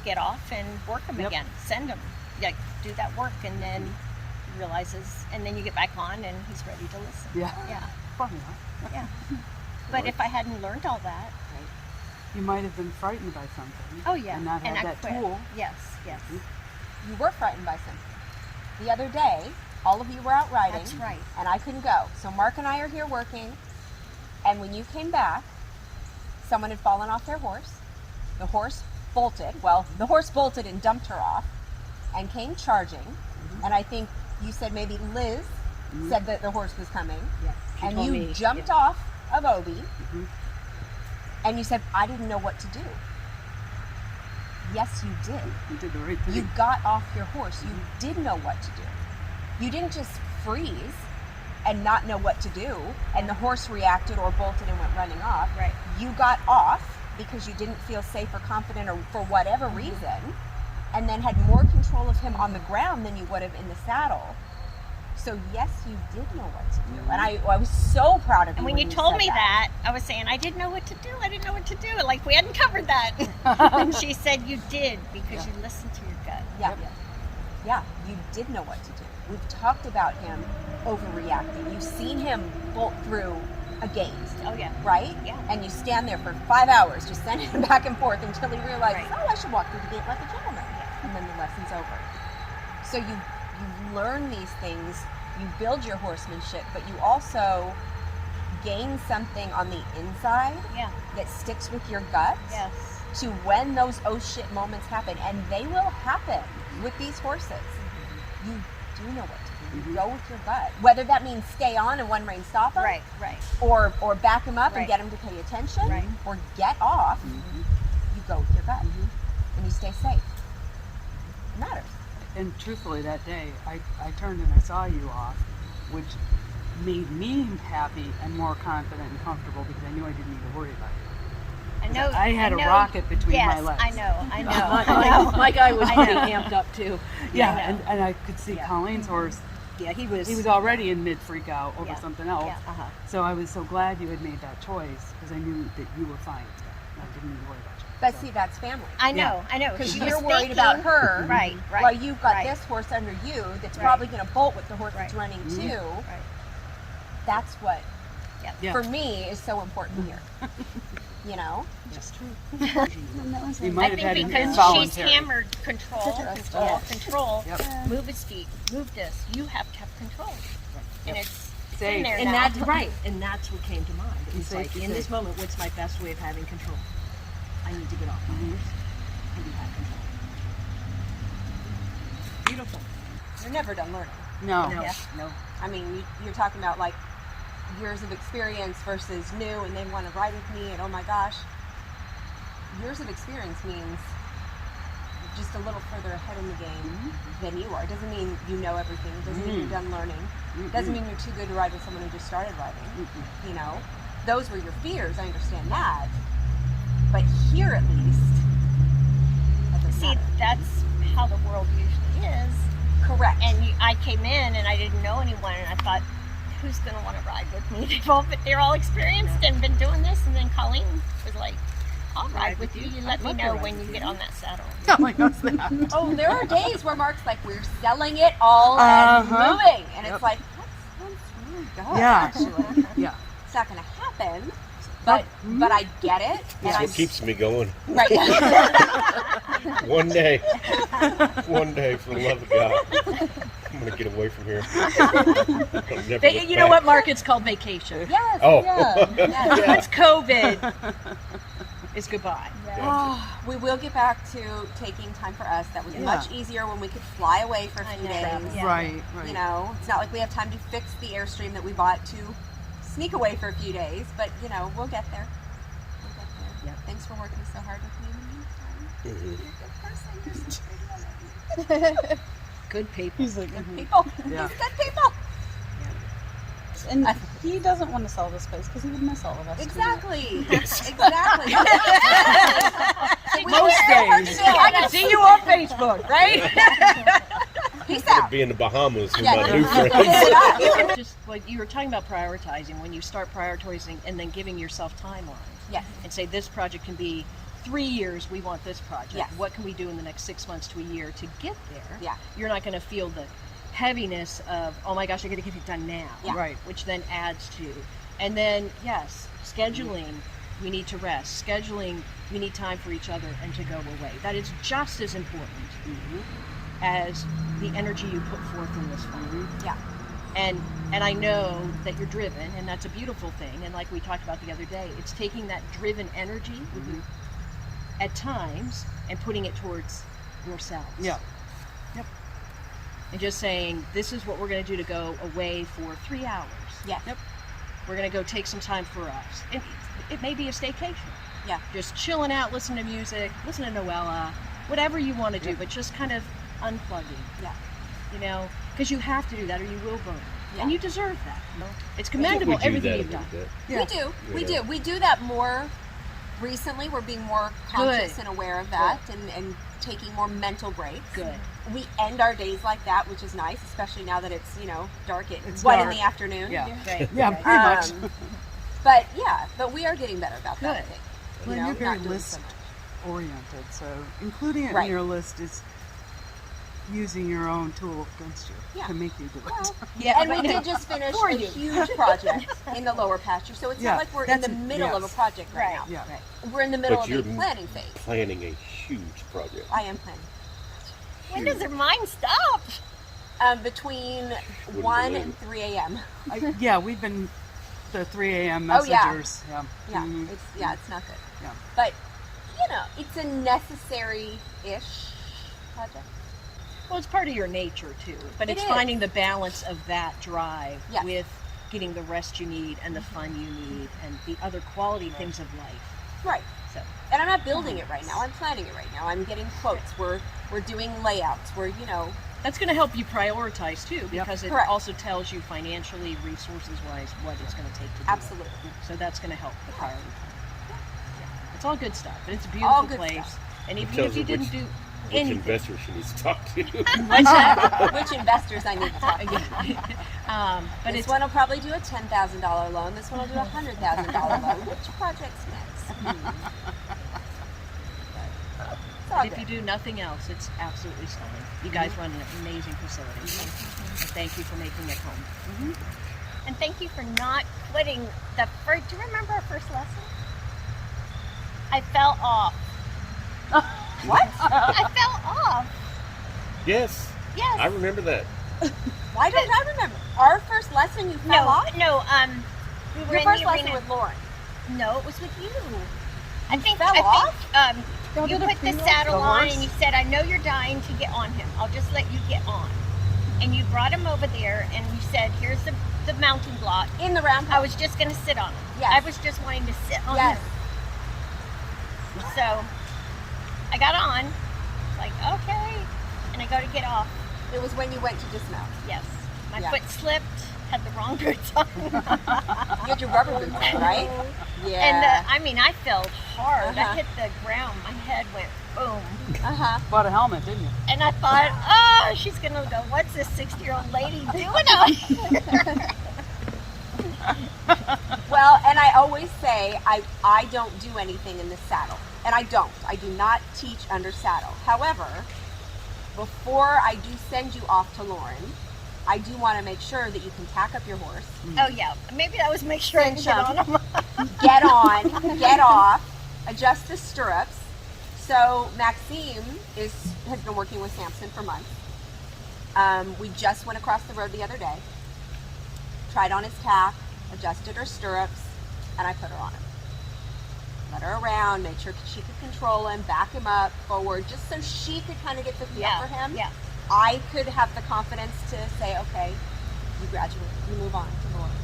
get off and work them Yep. again. Send them, like do that work, and then he realizes, and then you get back on, and he's ready to listen. Yeah. Yeah. Funny, huh? Yeah. But if I hadn't learned all that, You might have been frightened by something. oh yeah, And not and had I that quit. tool. Yes, yes. You were frightened by something. The other day, all of you were out riding. That's right. And I couldn't go. So Mark and I are here working. And when you came back, someone had fallen off their horse. The horse bolted. Well, the horse bolted and dumped her off and came charging. And I think you said maybe Liz said that the horse was coming. Yeah, she And told you me, jumped yeah. off of Obi. And you said, I didn't know what to do. Yes, you did. You did the right thing. You got off your horse. You did know what to do. You didn't just freeze and not know what to do, and the horse reacted or bolted and went running off. Right. You got off because you didn't feel safe or confident or for whatever reason, and then had more control of him on the ground than you would have in the saddle. So yes, you did know what to do, and I was so proud of you. And when you told said me that, I was saying I didn't know what to do. I didn't know what to do. Like we hadn't covered that. And she said you did because you listened to your gut. Yeah. Yeah, you did know what to do. We've talked about him overreacting. You've seen him bolt through a gate, Oh yeah. right? Yeah. And you stand there for 5 hours just sending him back and forth until he realizes, Right. oh, I should walk through the gate like a gentleman. And then the lesson's over. So you learn these things, you build your horsemanship, but you also gain something on the inside Yeah. that sticks with your gut Yes. to when those oh shit moments happen, and they will happen with these horses. You do know what to do. You go with your gut, whether that means stay on and one rein stop them, Right. Right. or back them up and Right. get them to pay attention, Right. or get off. You go with your gut, and you stay safe. It matters. And truthfully, that day, I turned and I saw you off, which made me happy and more confident and comfortable because I knew I didn't need to worry about it. I know. I had a know- rocket between yes, my legs. I know. I know. My guy was I pretty know. amped up too. Yeah, I know. and I could see Yeah. Colleen's horse. Yeah, he was Already in mid freak out over Yeah. something else. Yeah. Uh-huh. So I was so glad you had made that choice because I knew that you were fine. And I didn't need to worry about you. But So- see, that's family. I know. I know. Because She you're was worried thinking- about her, Right. Right. while you've got right, this horse under you that's Right. probably going to bolt with the horse that's Right. running too. Right. That's what, Yeah. for me, is so important here. You know? just true. You I might have had think it because she's involuntary. hammered control, Yes. control. Yep. Move his feet. Move this. You have to have control. And it's in Safe. there And now. that's right. And that's what came to mind. It was Safe like, to in this safe. moment, what's my best way of having control? I need to get off my horse and have control. Beautiful. You're never done learning. No. No, Yeah. no. I mean, you're talking about like years of experience versus new, and they want to ride with me, and oh my gosh. Years of experience means just a little further ahead in the game than you are. It doesn't mean you know everything. It doesn't mean you're done learning. It doesn't mean you're too good to ride with someone who just started riding. You know, those were your fears. I understand that. But here, at least, that doesn't See, matter. that's how the world usually is. Correct. And I came in and I didn't know anyone, and I thought, who's going to want to ride with me? They're all experienced and been doing this. And then Colleen was like, I'll ride with you. You let me love to know ride when with you you. get on that saddle. Oh my gosh, that. Oh, there are days where Mark's like, we're selling it all Uh-huh. and moving. And Yep. it's like, that sounds really good, Yeah. actually. Yeah. It's not going to happen, but I get it. And That's I'm what keeps me going. right. One day for the love of God. I'm going to get away from here. I'll never look You know back. what, Mark? It's called vacation. Yes. Oh. Yeah. Yeah. Once COVID is goodbye. Oh, we will get back to taking time for us. That was Yeah. much easier when we could fly away for a I few know. days. Yeah. Right. You know, it's not like we have time to fix the Airstream that we bought to sneak away for a few days, but you know, we'll get there. We'll get there. Yep. Thanks for working so hard with me in the meantime. Mhm. You're a good person. You're such a good woman. Good people. He's like, Good people. Yeah. These good people. and he doesn't want to sell this place because he would miss all of us. Exactly. Exactly. Most days. I can see you on Facebook, right? Peace I'm gonna out. be in the Bahamas with Yeah. my new friends. Just like you were talking about prioritizing, when you start prioritizing and then giving yourself timelines Yes. and say this project can be 3 years we want this project. Yes. What can we do in the next 6 months to a year to get there? Yeah. You're not going to feel the heaviness of, oh my gosh, I got to get it done now. Yeah. Right. Which then adds to. And then, yes, scheduling, we need to rest. Scheduling, we need time for each other and to go away. That is just as important as the energy you put forth in this farm. Yeah. And I know that you're driven, and that's a beautiful thing. And like we talked about the other day, it's taking that driven energy at times and putting it towards yourselves. Yeah. And just saying, this is what we're going to do to go away for 3 hours. Yes. Yep. We're going to go take some time for us. And it may be a staycation. Yeah. Just chilling out, listening to music, listening to Noella, whatever you want to do, but just kind of unplugging. Yeah. You know, because you have to do that or you will burn. Yeah. And you deserve that. No. It's commendable, We do everything that a you've little done. bit. Yeah. We do. Yeah. We do that more recently. We're being more conscious Good. and aware of that and taking more mental breaks. Good. We end our days like that, which is nice, especially now that it's, dark at It's 1 in dark. the afternoon. Yeah. Right. Yeah, Right. pretty much. But we are getting better about that, I Good. think. Well, You know, you're very not doing list so much. oriented, so including it Right. in your list is using your own tool against you Yeah. to make you do it. Well, Yeah, and we but- did just finish For a you. huge project in the lower pasture, so it's Yeah, not like we're in the that's- middle of a yes. project right, Right. now. Yeah. Right. We're in the middle But of you're a planning phase. Planning a huge project. I am planning. When does their mind stop? Between you 1 believe? and 3 a.m. Yeah, we've been the 3 a.m. Oh, yeah. messengers. Yeah. Yeah, Mhm. it's not good. Yeah. But it's a necessary-ish project. Well, it's part of your nature too, but It it's is. finding the balance of that drive Yes. with getting the rest you need and the fun you need and the other quality things of life. Right. So, And I'm not building it right now. I'm planning it right now. I'm getting quotes. We're doing layouts. that's going to help you prioritize too, Yep. because it Correct. also tells you financially, resources-wise, what it's going to take to do Absolutely. it. So that's going to help the priority. Yeah. It's all good stuff, and it's a All beautiful good place. stuff. And It even tells if you her didn't which- do Which anything, investor she needs to talk to. what's that? Which investors I need to talk to. But This it's one will probably do a $10,000 loan. This one will do a $100,000 loan. Which project's next? It's all If you good. do nothing else, it's absolutely stunning. You guys run an amazing facility. And thank you for making it home. And thank you for not quitting the first. Do you remember our first lesson? I fell off. What? I fell off. Yes, Yes. I remember that. Why don't I remember? Our first lesson you fell off? No. We were Your in first the lesson arena. with Lauren. No, it was with you. I think fell you did a put the pre-roll? saddle The on horse? and you said, "I know you're dying to get on him. I'll just let you get on." And you brought him over there and you said, "Here's the mounting block." In the round. I was just gonna sit on him. Yes. I was just wanting to sit on Yes. him. So I got on. Like, okay. And I go to get off. It was when you went to dismount. Yes. My Yeah. foot slipped, had the wrong boots on. You had your rubber boots on, right? Yeah. And I fell hard. Uh-huh. I hit the ground. My head went boom. Bought a helmet, didn't you? And I thought, oh, she's going to go, what's this 60-year-old lady doing out here? Well, and I always say I don't do anything in the saddle. And I don't. I do not teach under saddle. However, before I do send you off to Lauren, I do want to make sure that you can tack up your horse, Oh, yeah. Maybe that was make sure I can get on him. get on, get off, adjust the stirrups. So Maxime has been working with Samson for months. We just went across the road the other day, tried on his tack, adjusted her stirrups, and I put her on him. Let her around, made sure she could control him, back him up, forward, just so she could kind of get the feel for him. Yeah. I could have the confidence to say, okay, you graduate, you move on to Lauren.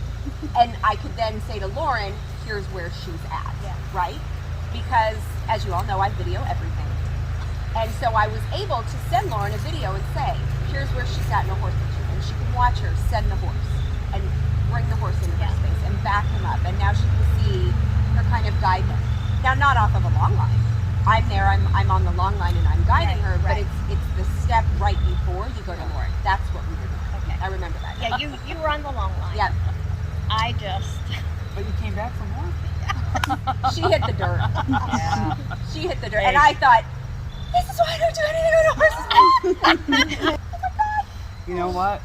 And I could then say to Lauren, here's where she's at, Yeah. right? Because, as you all know, I video everything. And so I was able to send Lauren a video and say, here's where she's at in a horse picture. And she can watch her send the horse and bring the horse into her space and back him up. And now she can see her kind of guide him. Now, not off of a long line. I'm there, I'm on the long line and I'm guiding her, but it's the step right before you go to Lauren. That's what we were doing. Okay. I remember that. Yeah, you were on the long line. Yeah. I just... But you came back for more? She hit the dirt. Yeah. She hit the dirt. And I thought, this is why I don't do anything on horses. You know what?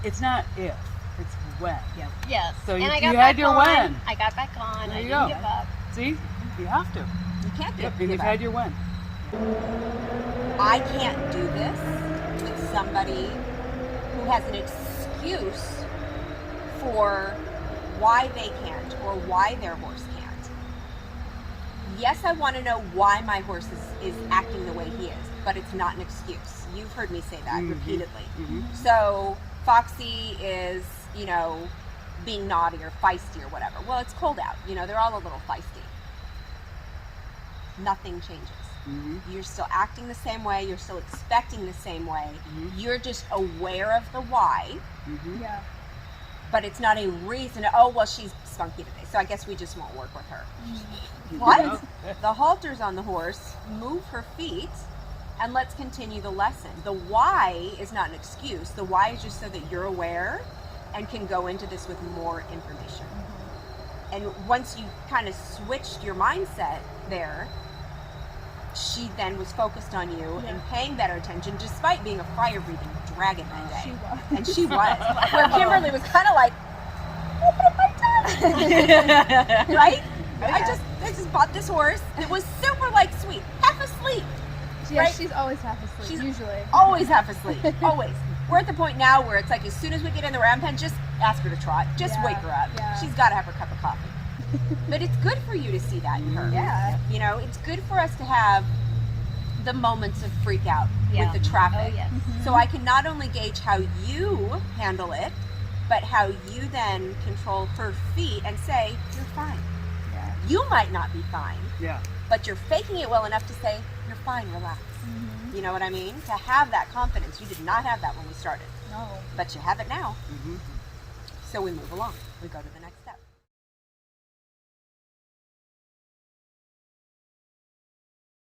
It's not if, it's when. Yeah. Yes. So and you- I got you back had your on. when. I got back on. There I you didn't go. give up. See? You have to. You can't do Yep. it. And you've had your when. I can't do this with somebody who has an excuse for why they can't or why their horse can't. Yes, I want to know why my horse is acting the way he is, but it's not an excuse. You've heard me say that repeatedly. So Foxy is, being naughty or feisty or whatever. Well, it's cold out. They're all a little feisty. Nothing changes. You're still acting the same way. You're still expecting the same way. You're just aware of the why, Yeah. but it's not a reason. Oh, well, she's spunky today, so I guess we just won't work with her. What? The halter's on the horse. Move her feet, and let's continue the lesson. The why is not an excuse. The why is just so that you're aware and can go into this with more information. And once you kind of switched your mindset there, she then was focused on you and paying better attention, despite being a fire-breathing dragon that day. She was. And she was. Where Kimberly was kind of like, what have I done? Right? I just bought this horse. It was super sweet, half asleep. Yeah, Right? she's always half asleep, She's usually. Always half asleep. Always. We're at the point now where it's like as soon as we get in the ram pen, just ask her to trot. Just Yeah, wake her up. yeah. She's got to have her cup of coffee. But it's good for you to see that in her. Yeah. It's good for us to have the moments of freak out Yeah. with the traffic. Oh, yes. So I can not only gauge how you handle it, but how you then control her feet and say, you're fine. Yeah. You might not be fine, Yeah. but you're faking it well enough to say, you're fine, relax. You know what I mean? To have that confidence. You did not have that when we started, No. but you have it now. So we move along. We go to the next